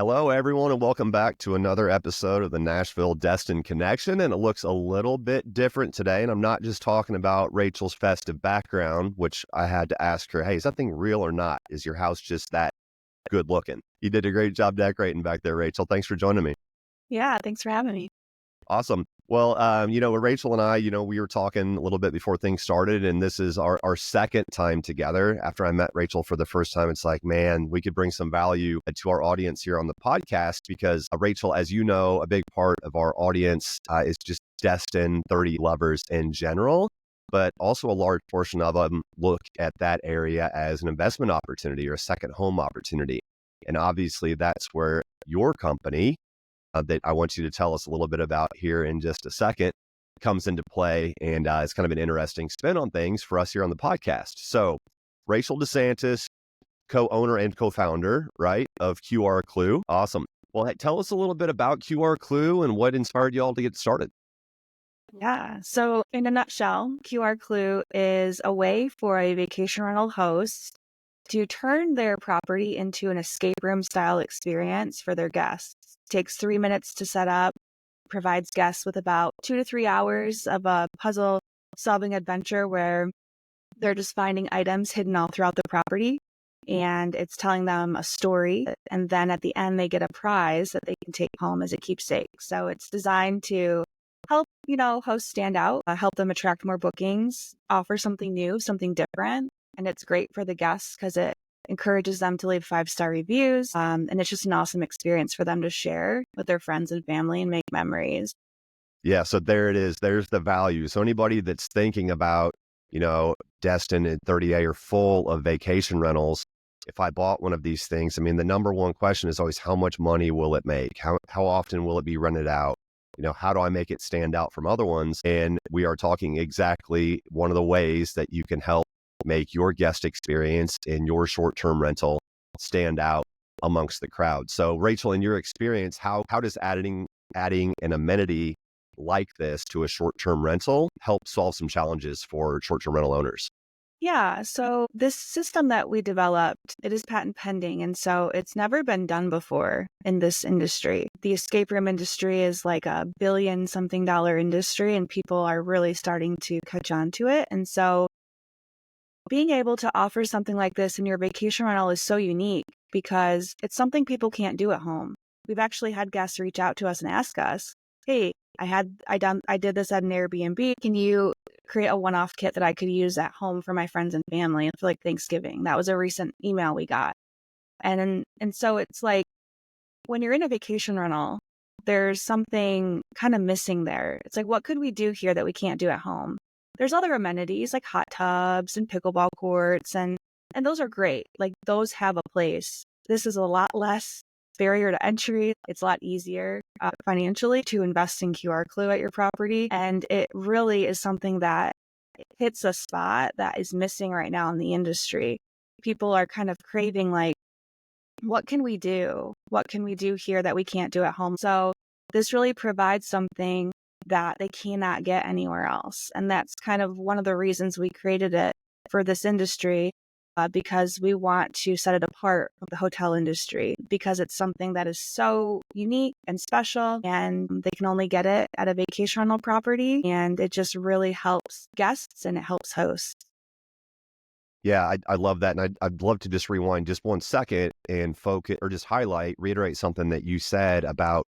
Hello, everyone, and welcome back to another episode of the Nashville Destin Connection. And it looks a little bit different today. And I'm not just talking about Rachel's festive background, which I had to ask her, hey, is that thing real or not? Is your house just that good looking? You did a great job decorating back there, Rachel. Thanks for joining me. Yeah, thanks for having me. Awesome. Well, with Rachel and I, we were talking a little bit before things started, and this is our second time together. After I met Rachel for the first time, it's like, man, we could bring some value to our audience here on the podcast because Rachel, as you know, a big part of our audience is just Destin 30 lovers in general, but also a large portion of them look at that area as an investment opportunity or a second home opportunity. And obviously, that's where your company, that I want you to tell us a little bit about here in just a second, comes into play. And it's kind of an interesting spin on things for us here on the podcast. So Rachel DeSantis, co-owner and co-founder, right, of QR Clue. Awesome. Well, hey, tell us a little bit about QR Clue and what inspired you all to get started. Yeah. So in a nutshell, QR Clue is a way for a vacation rental host to turn their property into an escape room style experience for their guests. Takes 3 minutes to set up, provides guests with about 2 to 3 hours of a puzzle solving adventure where they're just finding items hidden all throughout the property. And it's telling them a story. And then at the end, they get a prize that they can take home as a keepsake. So it's designed to help, hosts stand out, help them attract more bookings, offer something new, something different. And it's great for the guests because it encourages them to leave 5-star reviews. And it's just an awesome experience for them to share with their friends and family and make memories. Yeah, so there it is. There's the value. So anybody that's thinking about, Destin and 30A are full of vacation rentals. If I bought one of these things, I mean, the number one question is always how much money will it make? How often will it be rented out? How do I make it stand out from other ones? And we are talking exactly one of the ways that you can help make your guest experience in your short-term rental stand out amongst the crowd. So Rachel, in your experience, how does adding an amenity like this to a short-term rental help solve some challenges for short-term rental owners? Yeah, so this system that we developed, it is patent pending. And so it's never been done before in this industry. The escape room industry is like a billion-something dollar industry, and people are really starting to catch on to it. And so being able to offer something like this in your vacation rental is so unique because it's something people can't do at home. We've actually had guests reach out to us and ask us, hey, I did this at an Airbnb. Can you create a one-off kit that I could use at home for my friends and family for like Thanksgiving? That was a recent email we got. And so it's like when you're in a vacation rental, there's something kind of missing there. It's like, what could we do here that we can't do at home? There's other amenities like hot tubs and pickleball courts, and those are great. Like those have a place. This is a lot less barrier to entry. It's a lot easier financially to invest in QR Clue at your property. And it really is something that hits a spot that is missing right now in the industry. People are kind of craving like, what can we do? What can we do here that we can't do at home? So this really provides something that they cannot get anywhere else. And that's kind of one of the reasons we created it for this industry, because we want to set it apart from the hotel industry because it's something that is so unique and special, and they can only get it at a vacation rental property. And it just really helps guests and it helps hosts. Yeah, I love that. And I'd love to just rewind just 1 second and focus or just reiterate something that you said about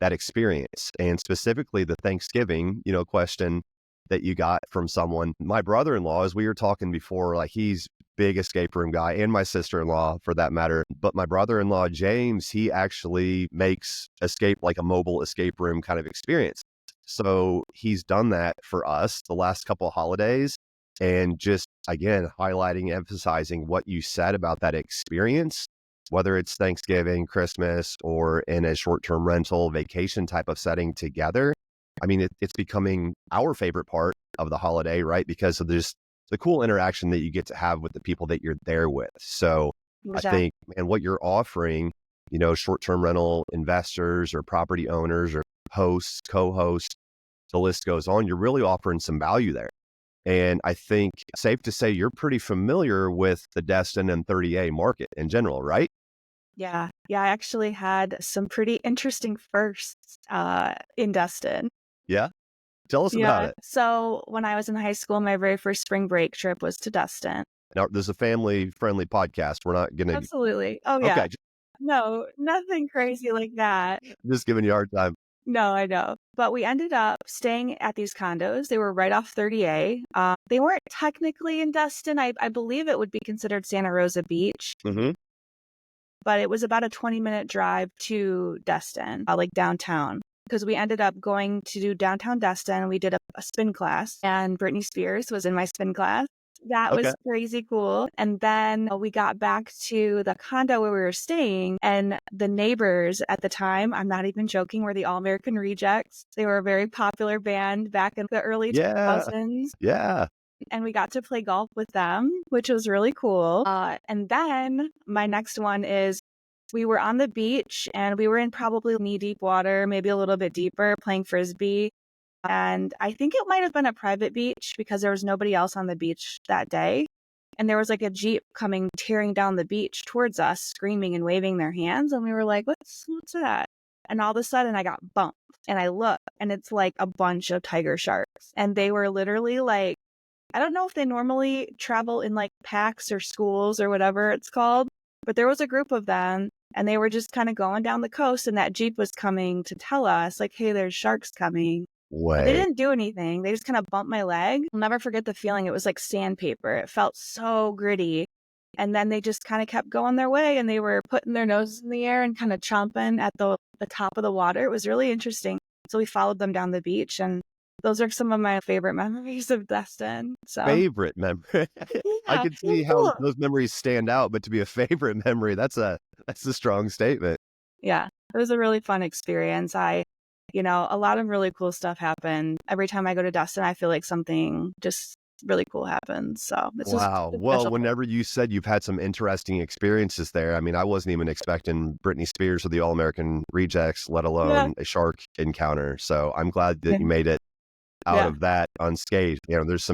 that experience, and specifically the Thanksgiving, question that you got from someone. My brother-in-law, as we were talking before, like he's big escape room guy, and my sister-in-law for that matter. But my brother-in-law, James, he actually makes escape like a mobile escape room kind of experience. So he's done that for us the last couple of holidays, and just again, highlighting, emphasizing what you said about that experience, whether it's Thanksgiving, Christmas, or in a short-term rental vacation type of setting together. I mean, it's becoming our favorite part of the holiday, right? Because of this, the cool interaction that you get to have with the people that you're there with. So Exactly. I think, and what you're offering, short-term rental investors or property owners or hosts, co-hosts, the list goes on, you're really offering some value there. And I think safe to say you're pretty familiar with the Destin and 30A market in general, right? Yeah. Yeah, I actually had some pretty interesting firsts in Destin. Yeah? Tell us about Yeah. it. So when I was in high school, my very first spring break trip was to Destin. Now, this is a family-friendly podcast. We're not gonna Absolutely. Oh, yeah. okay, No, nothing crazy like that. just giving you a hard time. No, I know. But we ended up staying at these condos. They were right off 30A. They weren't technically in Destin. I believe it would be considered Santa Rosa Beach, Mhm. but it was about a 20-minute drive to Destin, like downtown. Because we ended up going to do downtown Destin. We did a spin class, and Britney Spears was in my spin class. That Okay. was crazy cool. And then we got back to the condo where we were staying, and the neighbors at the time, I'm not even joking, were the All American Rejects. They were a very popular band back in the early Yeah. 2000s. Yeah. And we got to play golf with them, which was really cool. And then my next one is we were on the beach and we were in probably knee deep water, maybe a little bit deeper, playing frisbee. And I think it might have been a private beach because there was nobody else on the beach that day. And there was like a Jeep coming, tearing down the beach towards us, screaming and waving their hands. And we were like, what's that? And all of a sudden I got bumped and I look and it's like a bunch of tiger sharks. And they were literally like, I don't know if they normally travel in like packs or schools or whatever it's called, but there was a group of them and they were just kind of going down the coast and that Jeep was coming to tell us like, hey, there's sharks coming. But they Way. didn't do anything. They just kind of bumped my leg. I'll never forget the feeling. It was like sandpaper. It felt so gritty. And then they just kind of kept going their way and they were putting their noses in the air and kind of chomping at the top of the water. It was really interesting. So we followed them down the beach and those are some of my favorite memories of Destin. So Favorite memory. I yeah, could it was see how cool. those memories stand out, but to be a favorite memory, that's a strong statement. Yeah, it was a really fun experience. A lot of really cool stuff happened. Every time I go to Destin, I feel like something just really cool happens. So it's just Wow. a Well, special place. whenever you said you've had some interesting experiences there, I mean, I wasn't even expecting Britney Spears or the All American Rejects, let Yeah, alone a shark encounter. So I'm glad that yeah, you made it out yeah. of that unscathed. There's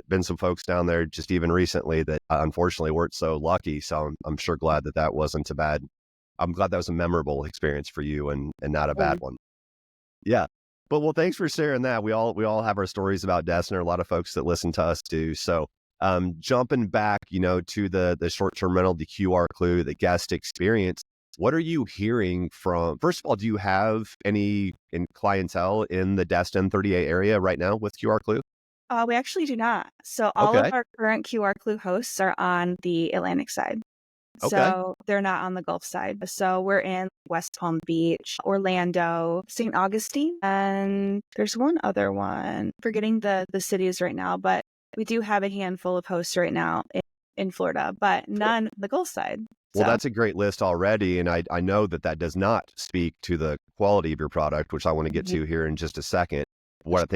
been some folks down there just even recently that unfortunately weren't so lucky. So I'm sure glad that that wasn't a bad. I'm glad that was a memorable experience for you and not a bad Mm. one. Yeah. But well, thanks for sharing that. We all have our stories about Destin, or a lot of folks that listen to us do. So jumping back, to the short-term rental, the QR clue, the guest experience, what are you hearing from, first of all, do you have any clientele in the Destin 38 area right now with QR clue? We actually do not. So all of Okay. our current QR Clue hosts are on the Atlantic side. Okay. So they're not on the Gulf side. So we're in West Palm Beach, Orlando, St. Augustine, and there's one other one. Forgetting the cities right now, but we do have a handful of hosts right now in Florida, but none on the Gulf side. Well, So that's a great list already, and I know that that does not speak to the quality of your product, which I want to get mhm, to here in just a second. What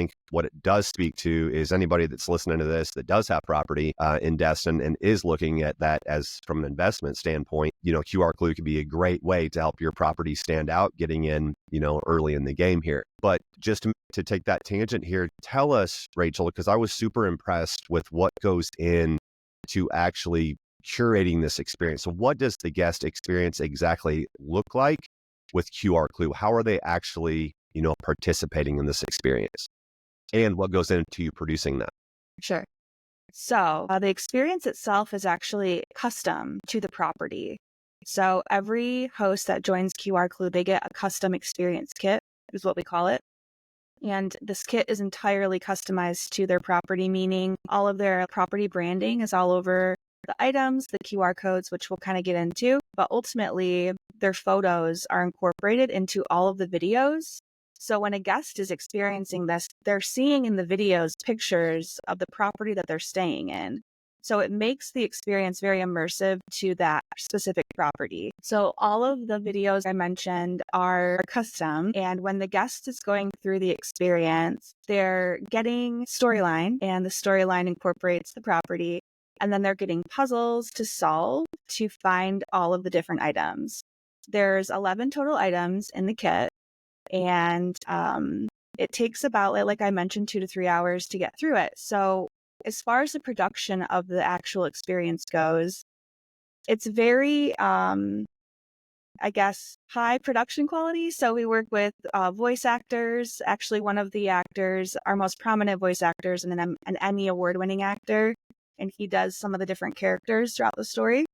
it does speak to is anybody that's listening to this that does have property in Destin and is looking at that as from an investment standpoint. QR Clue could be a great way to help your property stand out, getting in, early in the game here. But just to take that tangent here, tell us, Rachel, because I was super impressed with what goes in to actually curating this experience. So what does the guest experience exactly look like with QR Clue? How are they actually, participating in this experience? And what goes into you producing that? sure. So the experience itself is actually custom to the property. So every host that joins QR Clue, they get a custom experience kit, is what we call it. And this kit is entirely customized to their property, meaning all of their property branding is all over the items, the QR codes, which we'll kind of get into. But ultimately, their photos are incorporated into all of the videos. So when a guest is experiencing this, they're seeing in the videos pictures of the property that they're staying in. So it makes the experience very immersive to that specific property. So all of the videos I mentioned are custom. And when the guest is going through the experience, they're getting storyline and the storyline incorporates the property. And then they're getting puzzles to solve to find all of the different items. There's 11 total items in the kit. And it takes about, like I mentioned, 2 to 3 hours to get through it. So as far as the production of the actual experience goes, it's very I guess, high production quality. So we work with voice actors. Actually, one of the actors, our most prominent voice actors, and an Emmy award-winning actor, and he does some of the different characters throughout the story.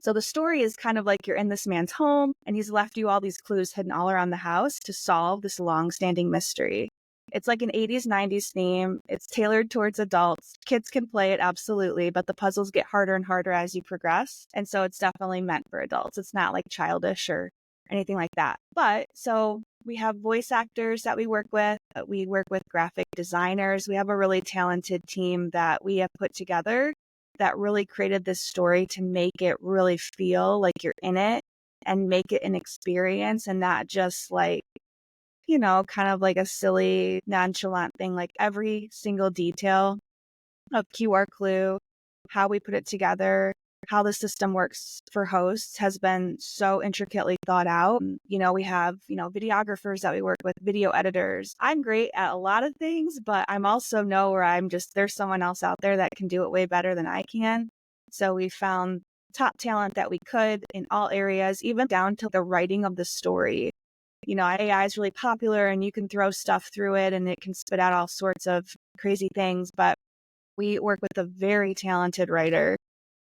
So the story is kind of like you're in this man's home, and he's left you all these clues hidden all around the house to solve this long-standing mystery. It's like an 80s, 90s theme. It's tailored towards adults. Kids can play it, absolutely, but the puzzles get harder and harder as you progress. And so it's definitely meant for adults. It's not like childish or anything like that. But so we have voice actors that we work with. We work with graphic designers. We have a really talented team that we have put together that really created this story to make it really feel like you're in it and make it an experience and not just like, kind of like a silly, nonchalant thing. Like every single detail of QR Clue, how we put it together, how the system works for hosts has been so intricately thought out. We have, videographers that we work with, video editors. I'm great at a lot of things, but I'm also know where there's someone else out there that can do it way better than I can. So we found top talent that we could in all areas, even down to the writing of the story. AI is really popular and you can throw stuff through it and it can spit out all sorts of crazy things, but we work with a very talented writer,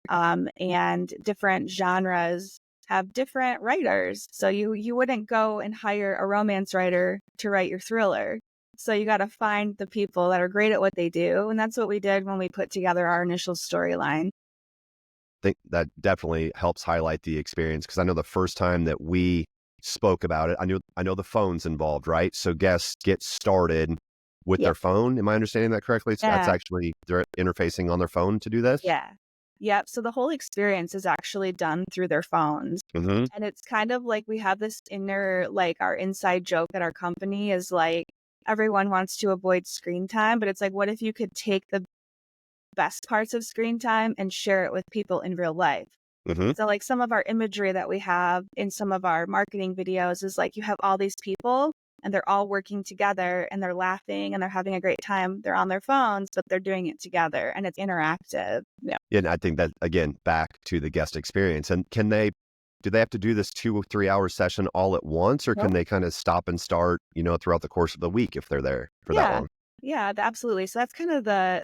and different genres have different writers. So you wouldn't go and hire a romance writer to write your thriller. So you got to find the people that are great at what they do. And that's what we did when we put together our initial storyline. I think that definitely helps highlight the experience, because I know the first time that we spoke about it, I know the phone's involved, right? So guests get started with Yeah. their phone. Am I understanding that correctly? So that's Yeah. actually they're interfacing on their phone to do this? Yeah. Yep. So the whole experience is actually done through their phones. Mm-hmm. And it's kind of like we have this like our inside joke at our company is like everyone wants to avoid screen time, but it's like, what if you could take the best parts of screen time and share it with people in real life? Mm-hmm. So like some of our imagery that we have in some of our marketing videos is like you have all these people and they're all working together and they're laughing and they're having a great time. They're on their phones, but they're doing it together and it's interactive. Yeah. Yeah, and I think that, again, back to the guest experience. And do they have to do this 2 or 3 hour session all at once, or can Nope. they kind of stop and start, throughout the course of the week if they're there for that Yeah. long? Yeah, absolutely. So that's kind of the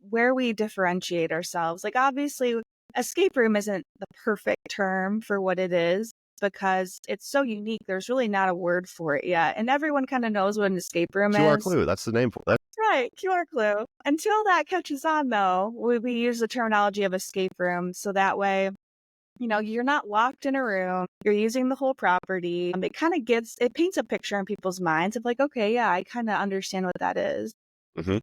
where we differentiate ourselves. Like obviously escape room isn't the perfect term for what it is because it's so unique. There's really not a word for it yet. And everyone kind of knows what an escape room QR is. clue, that's the name for that. Right, QR clue. Until that catches on though, we use the terminology of escape room. So that way, you're not locked in a room. You're using the whole property. It paints a picture in people's minds of like, okay, yeah, I kind of understand what that is. Mm-hmm.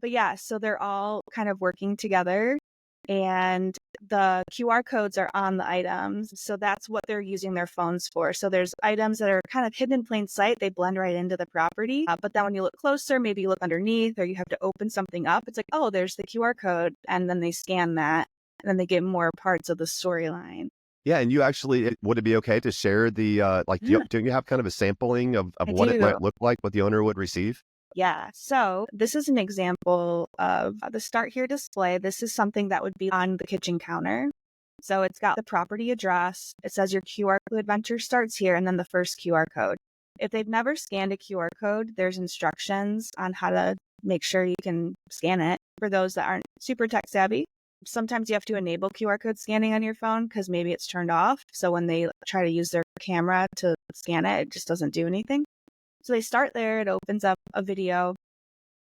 But yeah, so they're all kind of working together and the QR codes are on the items. So that's what they're using their phones for. So there's items that are kind of hidden in plain sight. They blend right into the property. But then when you look closer, maybe you look underneath or you have to open something up. It's like, oh, there's the QR code. And then they scan that and then they get more parts of the storyline. Yeah, and you actually, would it be okay to share Yeah, do you have kind of a sampling of I what it do. might look like, what the owner would receive? Yeah. So this is an example of the Start Here display. This is something that would be on the kitchen counter. So it's got the property address. It says your QR code adventure starts here and then the first QR code. If they've never scanned a QR code, there's instructions on how to make sure you can scan it. For those that aren't super tech savvy, sometimes you have to enable QR code scanning on your phone because maybe it's turned off. So when they try to use their camera to scan it, it just doesn't do anything. So they start there. It opens up a video.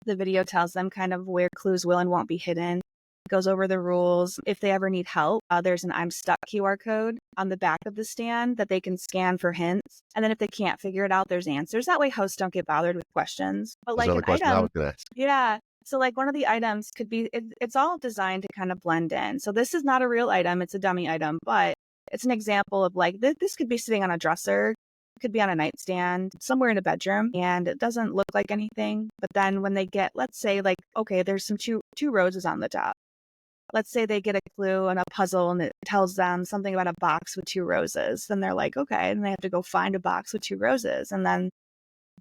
The video tells them kind of where clues will and won't be hidden. It goes over the rules. If they ever need help, there's an I'm stuck QR code on the back of the stand that they can scan for hints. And then if they can't figure it out, there's answers. That way hosts don't get bothered with questions. But That's like another an question I item, was going to ask. yeah. So like one of the items could be, it's all designed to kind of blend in. So this is not a real item. It's a dummy item, but it's an example of like, this could be sitting on a dresser. Could be on a nightstand somewhere in a bedroom and it doesn't look like anything. But then when they get, let's say like, okay, there's some two roses on the top. Let's say they get a clue and a puzzle and it tells them something about a box with 2 roses. Then they're like, okay. And they have to go find a box with 2 roses. And then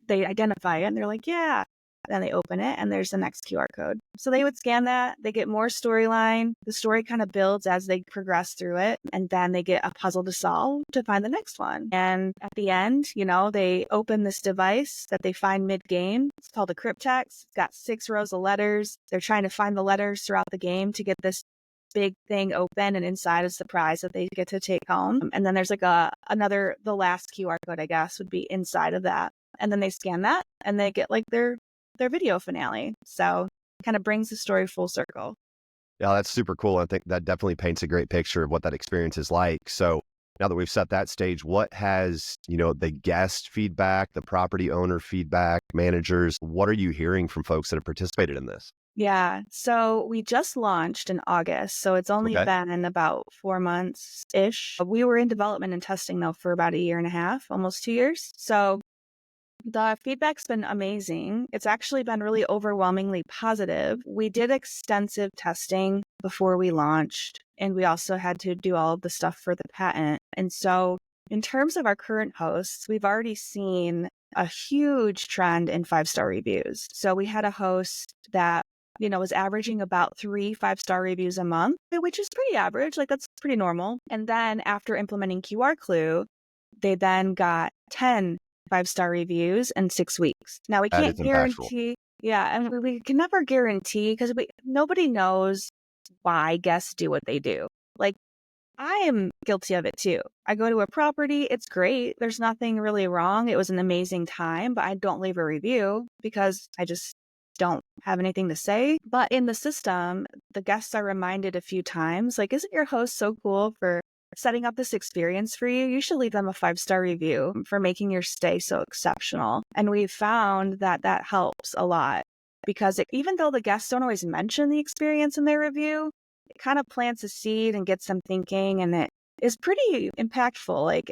they identify it and they're like, yeah, Then they open it and there's the next QR code. So they would scan that, they get more storyline. The story kind of builds as they progress through it. And then they get a puzzle to solve to find the next one. And at the end, they open this device that they find mid-game. It's called a cryptex. It's got 6 rows of letters. They're trying to find the letters throughout the game to get this big thing open, and inside is the prize that they get to take home. And then there's like the last QR code, I guess, would be inside of that. And then they scan that and they get like their video finale. So kind of brings the story full circle. Yeah, that's super cool. I think that definitely paints a great picture of what that experience is like. So now that we've set that stage, what has, the guest feedback, the property owner feedback, managers, what are you hearing from folks that have participated in this? Yeah. So we just launched in August. So it's only Okay. been about 4 months-ish. We were in development and testing though for about 1.5 years, almost 2 years. So the feedback's been amazing. It's actually been really overwhelmingly positive. We did extensive testing before we launched, and we also had to do all of the stuff for the patent. And so in terms of our current hosts, we've already seen a huge trend in 5-star reviews. So we had a host that was averaging about 3 5-star reviews a month, which is pretty average. Like that's pretty normal. And then after implementing QR Clue, they then got 10 5-star reviews in 6 weeks. Now we That can't is impactful. guarantee, and we can never guarantee because nobody knows why guests do what they do. Like I am guilty of it too. I go to a property, it's great. There's nothing really wrong. It was an amazing time, but I don't leave a review because I just don't have anything to say. But in the system, the guests are reminded a few times, like, isn't your host so cool for setting up this experience for you? You should leave them a 5-star review for making your stay so exceptional. And we've found that that helps a lot because even though the guests don't always mention the experience in their review, it kind of plants a seed and gets them thinking, and it is pretty impactful. Like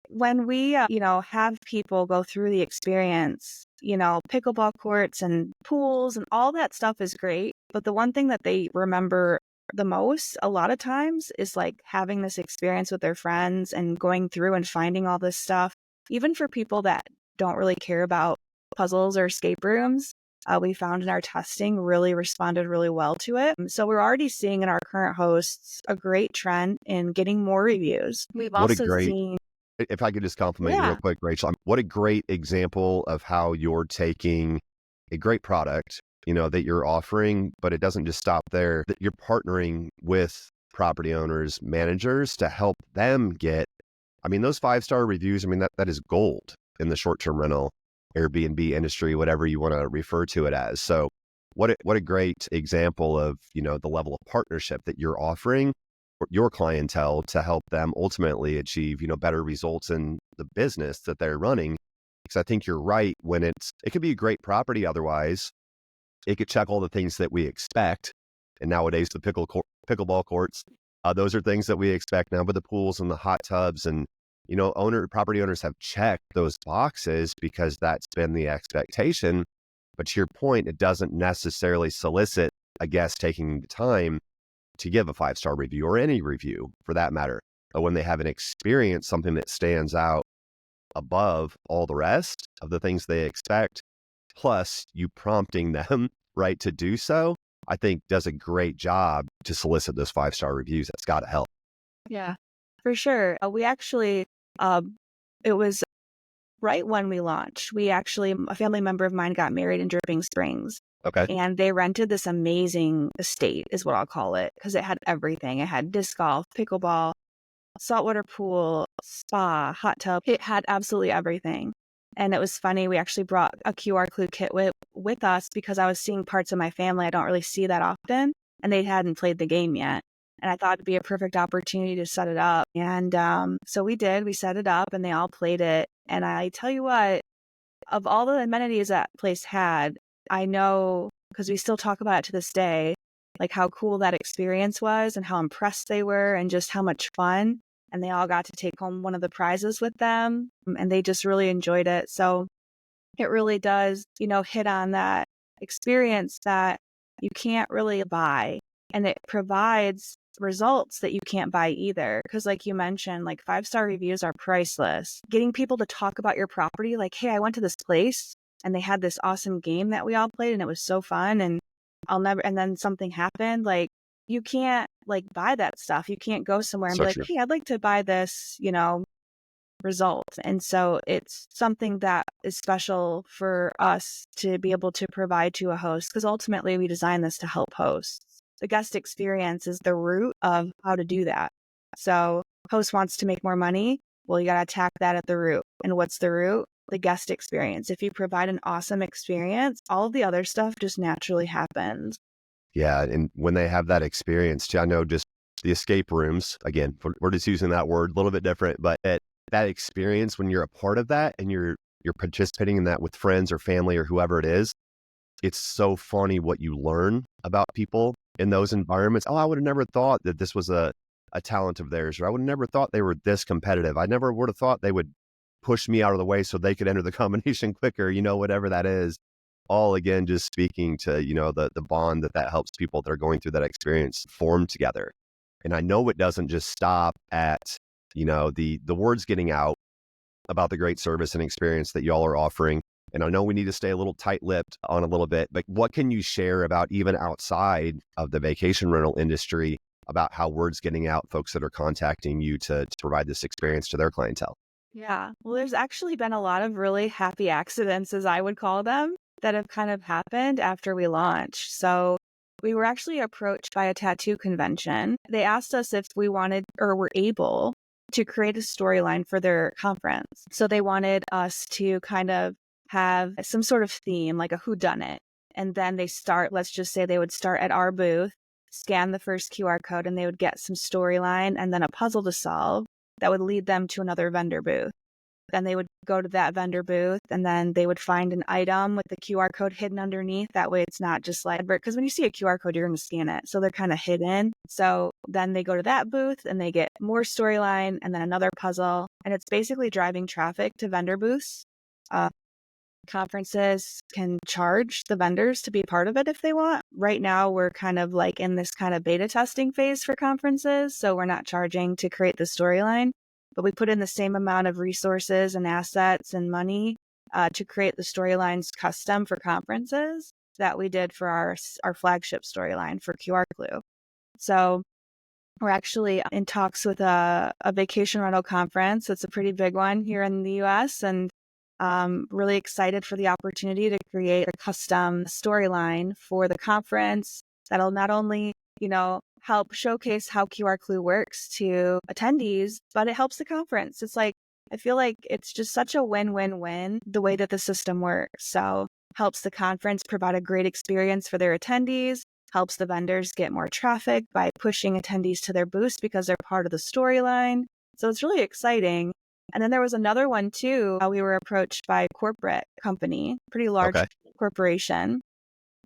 when we, have people go through the experience, pickleball courts and pools and all that stuff is great. But the one thing that they remember the most a lot of times is like having this experience with their friends and going through and finding all this stuff. Even for people that don't really care about puzzles or escape rooms, we found in our testing really responded really well to it. So we're already seeing in our current hosts a great trend in getting more reviews. We've What a also great, seen, if I could just compliment you real yeah, quick, Rachel, what a great example of how you're taking a great product, that you're offering, but it doesn't just stop there, that you're partnering with property owners, managers to help them get, those 5-star reviews, that is gold in the short-term rental, Airbnb industry, whatever you want to refer to it as. So what a great example of, the level of partnership that you're offering your clientele to help them ultimately achieve, better results in the business that they're running. Because I think you're right, when it could be a great property otherwise, it could check all the things that we expect. And nowadays, the pickleball courts, those are things that we expect now, but the pools and the hot tubs and, property owners have checked those boxes because that's been the expectation. But to your point, it doesn't necessarily solicit a guest taking the time to give a 5-star review or any review for that matter. But when they have an experience, something that stands out above all the rest of the things they expect, plus you prompting them, right, to do so, I think does a great job to solicit those 5-star reviews. That's got to help. yeah, for sure. We actually, it was right when we launched. A family member of mine got married in Dripping Springs. Okay. And they rented this amazing estate, is what I'll call it, because it had everything. It had disc golf, pickleball, saltwater pool, spa, hot tub. It had absolutely everything. And it was funny. We actually brought a QR Clue kit with us because I was seeing parts of my family I don't really see that often, and they hadn't played the game yet. And I thought it'd be a perfect opportunity to set it up. And so we did. We set it up, and they all played it. And I tell you what, of all the amenities that place had, I know, because we still talk about it to this day, like how cool that experience was and how impressed they were and just how much fun. And they all got to take home one of the prizes with them, and they just really enjoyed it. So it really does, hit on that experience that you can't really buy. And it provides results that you can't buy either. Because like you mentioned, like 5-star reviews are priceless. Getting people to talk about your property, like, hey, I went to this place and they had this awesome game that we all played and it was so fun, and and then something happened, like, you can't like buy that stuff. You can't go somewhere and be So like, true. hey, I'd like to buy this, result. And so it's something that is special for us to be able to provide to a host, because ultimately we design this to help hosts. The guest experience is the root of how to do that. So host wants to make more money. Well, you got to attack that at the root. And what's the root? The guest experience. If you provide an awesome experience, all of the other stuff just naturally happens. Yeah, and when they have that experience, too, I know just the escape rooms, again, we're just using that word a little bit different, but that experience when you're a part of that and you're participating in that with friends or family or whoever it is, it's so funny what you learn about people in those environments. Oh, I would have never thought that this was a talent of theirs, or I would have never thought they were this competitive. I never would have thought they would push me out of the way so they could enter the combination quicker, whatever that is. All again, just speaking to, the bond that helps people that are going through that experience form together. And I know it doesn't just stop at, the words getting out about the great service and experience that y'all are offering. And I know we need to stay a little tight-lipped on a little bit, but what can you share about even outside of the vacation rental industry about how word's getting out, folks that are contacting you to provide this experience to their clientele? Yeah. Well, there's actually been a lot of really happy accidents, as I would call them, that have kind of happened after we launched. So we were actually approached by a tattoo convention. They asked us if we wanted or were able to create a storyline for their conference. So they wanted us to kind of have some sort of theme, like a whodunit. And then let's just say they would start at our booth, scan the first QR code, and they would get some storyline and then a puzzle to solve that would lead them to another vendor booth. Then they would go to that vendor booth and then they would find an item with the QR code hidden underneath. That way it's not just like, because when you see a QR code, you're going to scan it. So they're kind of hidden. So then they go to that booth and they get more storyline and then another puzzle. And it's basically driving traffic to vendor booths. Conferences can charge the vendors to be part of it if they want. Right now, we're kind of like in this kind of beta testing phase for conferences. So we're not charging to create the storyline, but we put in the same amount of resources and assets and money to create the storylines custom for conferences that we did for our flagship storyline for QR Clue. So we're actually in talks with a vacation rental conference. It's a pretty big one here in the US, and really excited for the opportunity to create a custom storyline for the conference that'll not only, help showcase how QR Clue works to attendees, but it helps the conference. It's like, I feel like it's just such a win-win-win the way that the system works. So helps the conference provide a great experience for their attendees, helps the vendors get more traffic by pushing attendees to their booths because they're part of the storyline. So it's really exciting. And then there was another one too. We were approached by a corporate company, pretty large Okay. corporation,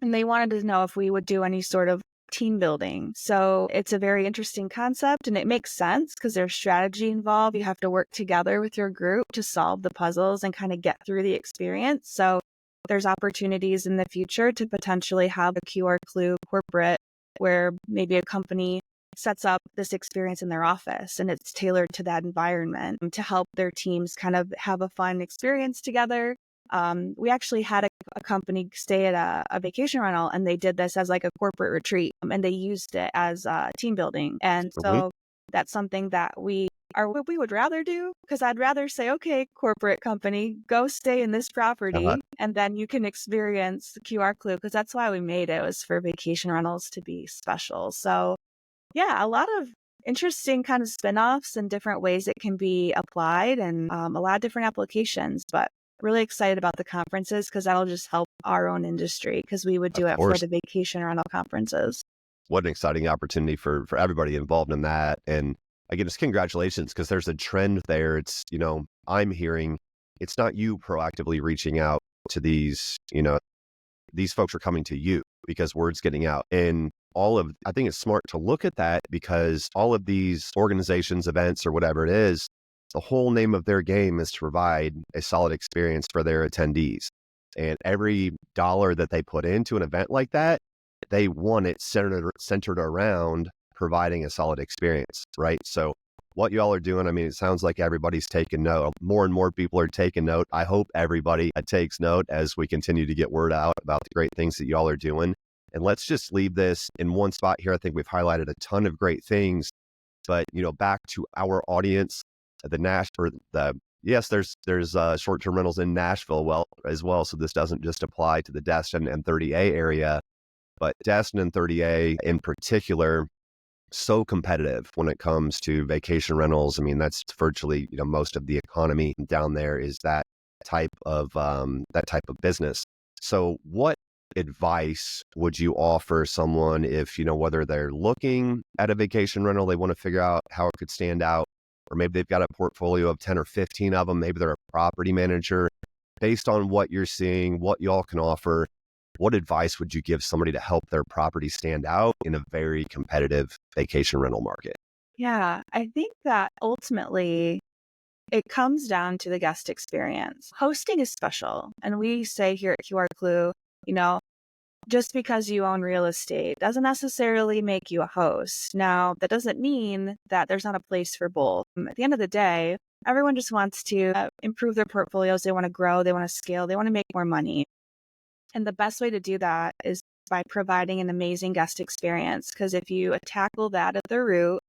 and they wanted to know if we would do any sort of team building. So it's a very interesting concept and it makes sense because there's strategy involved. You have to work together with your group to solve the puzzles and kind of get through the experience. So there's opportunities in the future to potentially have a QR Clue corporate where maybe a company sets up this experience in their office and it's tailored to that environment to help their teams kind of have a fun experience together. We actually had a company stay at a vacation rental and they did this as like a corporate retreat and they used it as team building. And Mhm. so that's something that we would rather do, because I'd rather say, okay, corporate company, go stay in this Uh-huh. property and then you can experience the QR Clue, because that's why we made it. It was for vacation rentals to be special. So yeah, a lot of interesting kind of spin-offs and different ways it can be applied, and a lot of different applications, but really excited about the conferences because that'll just help our own industry because we would Of do it for course. the vacation rental conferences. What an exciting opportunity for everybody involved in that. And again, just congratulations, because there's a trend there. It's, I'm hearing it's not you proactively reaching out to these folks are coming to you because word's getting out. And I think it's smart to look at that because all of these organizations, events, or whatever it is, the whole name of their game is to provide a solid experience for their attendees. And every dollar that they put into an event like that, they want it centered around providing a solid experience, right? So what y'all are doing. I mean, it sounds like everybody's taking note. More and more people are taking note. I hope everybody takes note as we continue to get word out about the great things that y'all are doing. And let's just leave this in one spot here. I think we've highlighted a ton of great things, but back to our audience, yes, there's short-term rentals in Nashville as well. So this doesn't just apply to the Destin and 30A area, but Destin and 30A in particular, so competitive when it comes to vacation rentals. I mean, that's virtually, most of the economy down there is type of that type of business. So what advice would you offer someone if, whether they're looking at a vacation rental, they want to figure out how it could stand out, or maybe they've got a portfolio of 10 or 15 of them, maybe they're a property manager, based on what you're seeing, what y'all can offer, what advice would you give somebody to help their property stand out in a very competitive vacation rental market? Yeah, I think that ultimately it comes down to the guest experience. Hosting is special. And we say here at QR Clue, you know, just because you own real estate doesn't necessarily make you a host. Now, that doesn't mean that there's not a place for both. At the end of the day, everyone just wants to improve their portfolios. They want to grow, they want to scale, they want to make more money. And the best way to do that is by providing an amazing guest experience. Because if you tackle that at the root,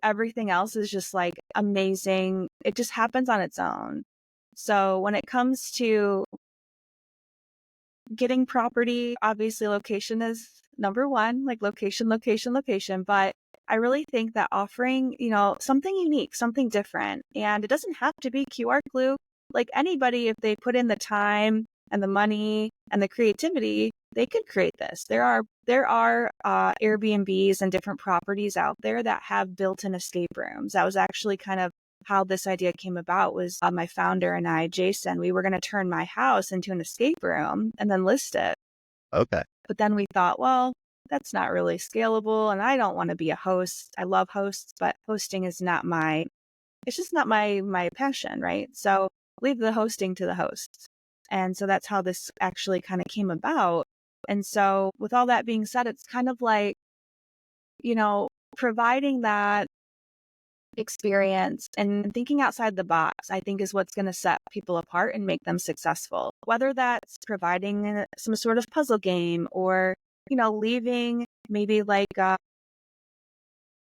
everything else is just like amazing. It just happens on its own. So when it comes to getting property, obviously location is number one, like location, location, location. But I really think that offering, something unique, something different, and it doesn't have to be QR Clue. Like anybody, if they put in the time and the money and the creativity, they could create this. There are Airbnbs and different properties out there that have built-in escape rooms. That was actually kind of how this idea came about. Was my founder and I, Jason, we were going to turn my house into an escape room and then list it. Okay. But then we thought, well, that's not really scalable, and I don't want to be a host. I love hosts, but hosting is it's just not my passion, right? So leave the hosting to the hosts. And so that's how this actually kind of came about. And so with all that being said, it's kind of like, providing that experience and thinking outside the box, I think is what's going to set people apart and make them successful. Whether that's providing some sort of puzzle game or, leaving maybe like a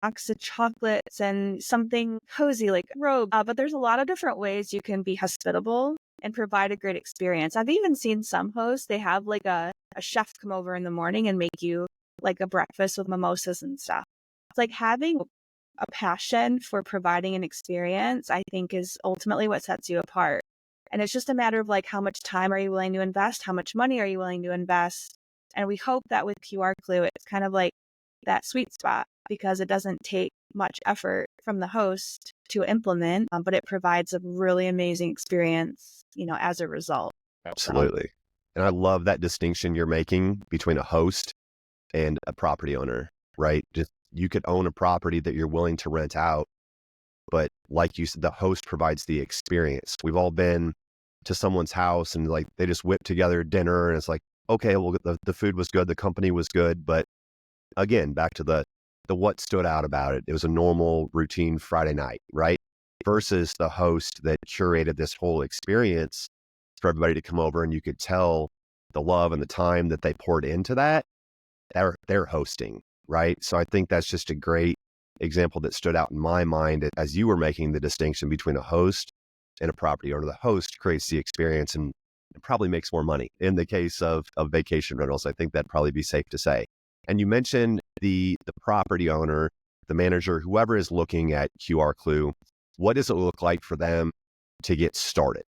box of chocolates and something cozy like a robe. But there's a lot of different ways you can be hospitable and provide a great experience. I've even seen some hosts, they have like a chef come over in the morning and make you like a breakfast with mimosas and stuff. It's like having a passion for providing an experience, I think, is ultimately what sets you apart. And it's just a matter of like, how much time are you willing to invest? How much money are you willing to invest? And we hope that with QR Clue, it's kind of like that sweet spot, because it doesn't take much effort from the host to implement, but it provides a really amazing experience, as a result. Absolutely. And I love that distinction you're making between a host and a property owner, right? Just you could own a property that you're willing to rent out, but like you said, the host provides the experience. We've all been to someone's house and like they just whip together dinner and it's like, okay, well, the food was good, the company was good, but again, back to the what stood out about it. It was a normal routine Friday night, right? Versus the host that curated this whole experience for everybody to come over, and you could tell the love and the time that they poured into that. They're hosting, right? So I think that's just a great example that stood out in my mind as you were making the distinction between a host and a property owner. The host creates the experience and it probably makes more money in the case of vacation rentals. I think that'd probably be safe to say. And you mentioned the property owner, the manager, whoever is looking at QR Clue. What does it look like for them to get started?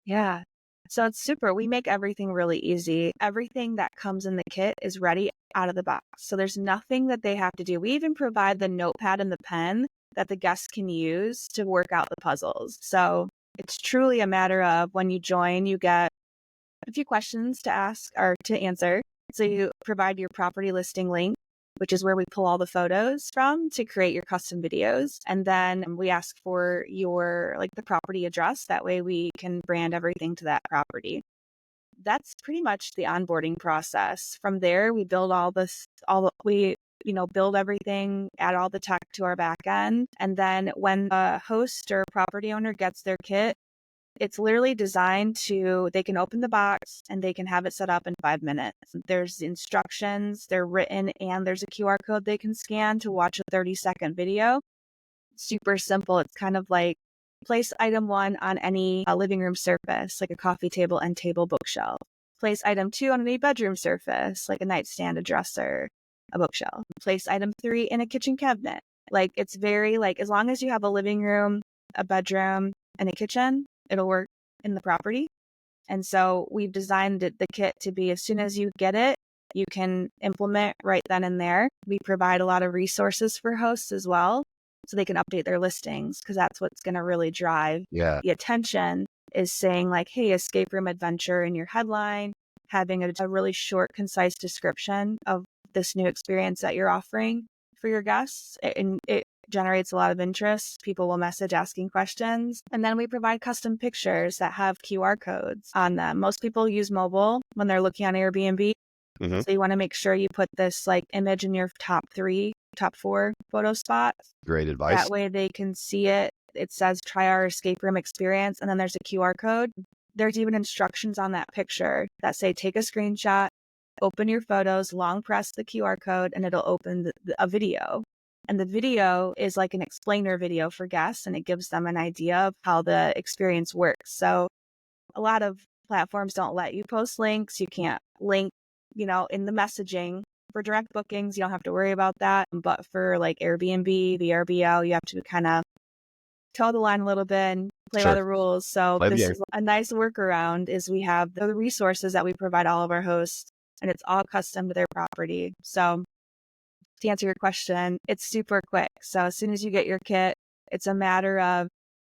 Yeah. So it's super. We make everything really easy. Everything that comes in the kit is ready out of the box. So there's nothing that they have to do. We even provide the notepad and the pen that the guests can use to work out the puzzles. So it's truly a matter of when you join, you get a few questions to ask or to answer. So you provide your property listing link, which is where we pull all the photos from to create your custom videos. And then we ask for your the property address. That way we can brand everything to that property. That's pretty much the onboarding process. From there, we build we build everything, add all the tech to our back end. And then when a host or property owner gets their kit, it's literally designed they can open the box and they can have it set up in 5 minutes. There's instructions, they're written, and there's a QR code they can scan to watch a 30-second video. Super simple. It's kind of like place item 1 on any living room surface, like a coffee table, end table, bookshelf. Place item 2 on any bedroom surface, like a nightstand, a dresser, a bookshelf. Place item 3 in a kitchen cabinet. Like, it's very, like, as long as you have a living room, a bedroom, and a kitchen, it'll work in the property. And so we've designed the kit to be, as soon as you get it, you can implement right then and there. We provide a lot of resources for hosts as well, so they can update their listings, because that's what's going to really drive Yeah. the attention, is saying like, hey, escape room adventure in your headline, having a really short, concise description of this new experience that you're offering for your guests. And it generates a lot of interest. People will message asking questions. And then we provide custom pictures that have QR codes on them. Most people use mobile when they're looking on Airbnb. Mm-hmm. So you want to make sure you put this like image in your top 4 photo spots. Great advice. That way they can see it. It says try our escape room experience, and then there's a QR code. There's even instructions on that picture that say take a screenshot, open your photos, long press the QR code, and it'll open a video. And the video is like an explainer video for guests, and it gives them an idea of how the experience works. So a lot of platforms don't let you post links. You can't link, in the messaging. For direct bookings, you don't have to worry about that. But for like Airbnb, VRBO, you have to kind of toe the line a little bit and play by the rules. So Play the this game. is a nice workaround, is we have the resources that we provide all of our hosts, and it's all custom to their property. So to answer your question, it's super quick. So as soon as you get your kit, it's a matter of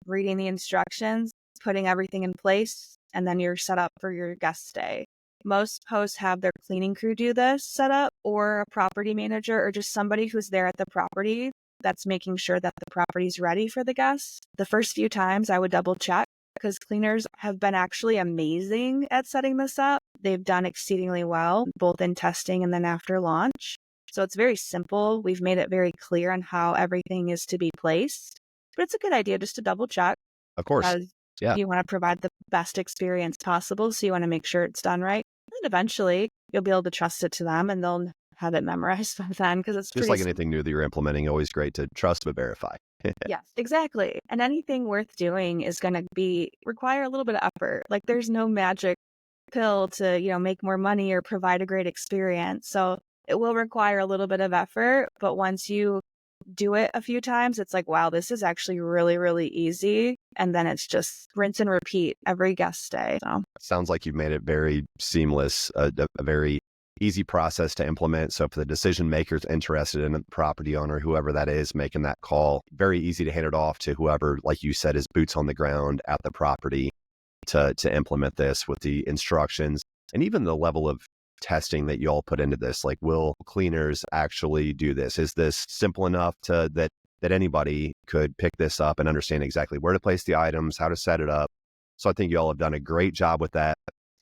reading the instructions, putting everything in place, and then you're set up for your guest stay. Most hosts have their cleaning crew do this setup, or a property manager, or just somebody who's there at the property that's making sure that the property's ready for the guests. The first few times I would double check, because cleaners have been actually amazing at setting this up. They've done exceedingly well, both in testing and then after launch. So it's very simple. We've made it very clear on how everything is to be placed. But it's a good idea just to double check. Of course. Because Yeah. you want to provide the best experience possible. So you want to make sure it's done right. And eventually you'll be able to trust it to them, and they'll have it memorized by then, because it's Just pretty like anything new that you're implementing, always great to trust but verify. Yes, exactly. And anything worth doing is going to require a little bit of effort. Like, there's no magic pill to, make more money or provide a great experience. So it will require a little bit of effort, but once you do it a few times, it's like, wow, this is actually really, really easy. And then it's just rinse and repeat every guest stay. So Sounds like you've made it very seamless, a very easy process to implement. So for the decision makers interested in the property owner, whoever that is making that call, very easy to hand it off to whoever, like you said, is boots on the ground at the property to implement this with the instructions, and even the level of testing that you all put into this. Like, will cleaners actually do this? Is this simple enough that anybody could pick this up and understand exactly where to place the items, how to set it up? So I think you all have done a great job with that.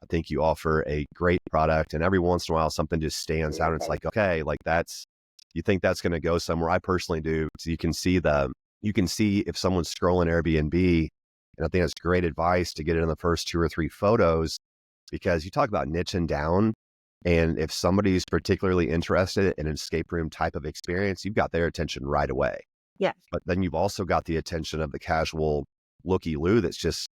I think you offer a great product, and every once in a while something just stands out and it's like, okay, like you think that's going to go somewhere. I personally do. So you can see if someone's scrolling Airbnb, and I think that's great advice to get it in the first 2 or 3 photos, because you talk about niching down. And if somebody's particularly interested in an escape room type of experience, you've got their attention right away. yeah, But then you've also got the attention of the casual looky-loo that's just,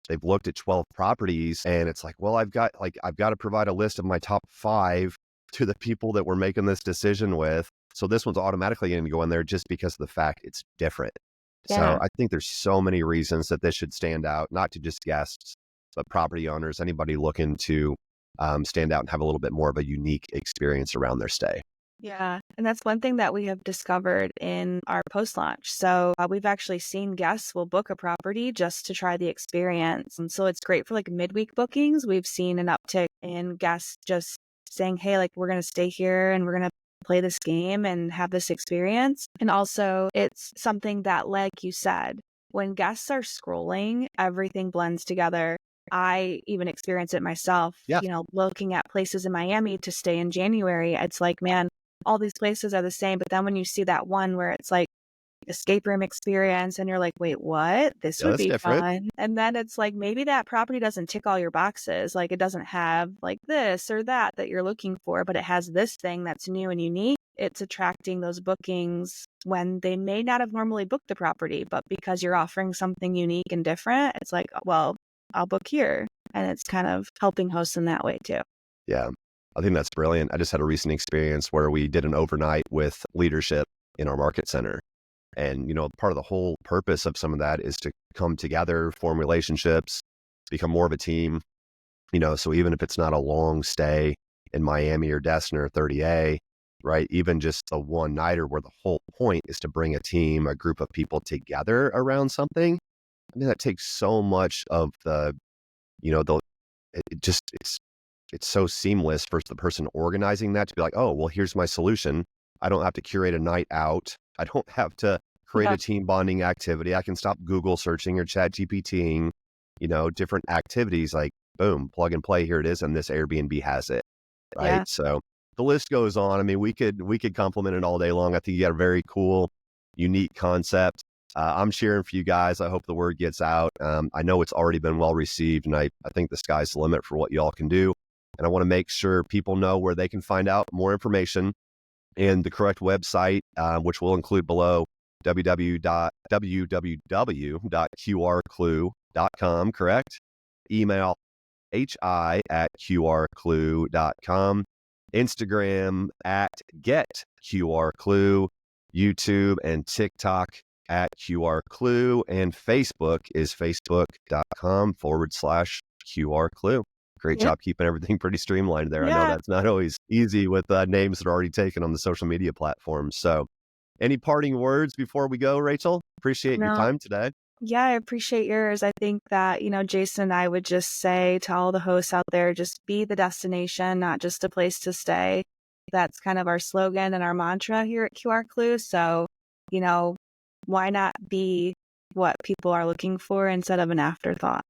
they've looked at 12 properties and it's like, well, I've got to provide a list of my top 5 to the people that we're making this decision with. So this one's automatically going to go in there just because of the fact it's different. Yeah. So I think there's so many reasons that this should stand out, not to just guests, but property owners, anybody looking to stand out and have a little bit more of a unique experience around their stay. Yeah. And that's one thing that we have discovered in our post-launch. So we've actually seen guests will book a property just to try the experience. And so it's great for like midweek bookings. We've seen an uptick in guests just saying, hey, like, we're going to stay here and we're going to play this game and have this experience. And also it's something that, like you said, when guests are scrolling, everything blends together. I even experience it myself, Yeah. looking at places in Miami to stay in January. It's like, man, all these places are the same. But then when you see that one where it's like escape room experience and you're like, wait, what? This Yeah, would that's be different. fun. And then it's like maybe that property doesn't tick all your boxes. Like it doesn't have like this or that you're looking for, but it has this thing that's new and unique. It's attracting those bookings when they may not have normally booked the property, but because you're offering something unique and different, it's like, well, I'll book here. And it's kind of helping hosts in that way too. Yeah, I think that's brilliant. I just had a recent experience where we did an overnight with leadership in our market center. And, part of the whole purpose of some of that is to come together, form relationships, become more of a team, so even if it's not a long stay in Miami or Destin or 30A, right? Even just a one nighter where the whole point is to bring a team, a group of people together around something. I mean, that takes so much of the, it just, it's so seamless for the person organizing that to be like, oh, well, here's my solution. I don't have to curate a night out. I don't have to create Yeah. a team bonding activity. I can stop Google searching or chat GPTing, different activities like boom, plug and play. Here it is. And this Airbnb has it. Right. Yeah. So the list goes on. I mean, we could compliment it all day long. I think you got a very cool, unique concept. I'm cheering for you guys. I hope the word gets out. I know it's already been well received, and I think the sky's the limit for what y'all can do. And I want to make sure people know where they can find out more information and the correct website, which we'll include below, www.qrclue.com, correct? Email hi@qrclue.com, Instagram @getqrclue, YouTube and TikTok @qrclue, and Facebook is facebook.com/qrclue. Great Yeah. job keeping everything pretty streamlined there. I know Yeah. that's not always easy with names that are already taken on the social media platforms. So any parting words before we go, Rachel? Appreciate your No. time today. Yeah, I appreciate yours. I think that, Jason and I would just say to all the hosts out there, just be the destination, not just a place to stay. That's kind of our slogan and our mantra here at QR Clue. So, why not be what people are looking for instead of an afterthought?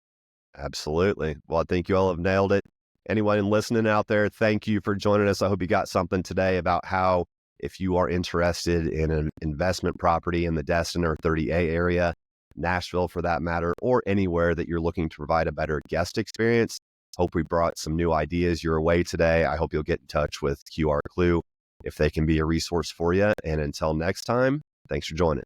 Absolutely. Well, I think you all have nailed it. Anyone listening out there, thank you for joining us. I hope you got something today about how, if you are interested in an investment property in the Destin or 30A area, Nashville for that matter, or anywhere that you're looking to provide a better guest experience, hope we brought some new ideas your way today. I hope you'll get in touch with QR Clue if they can be a resource for you. And until next time, thanks for joining.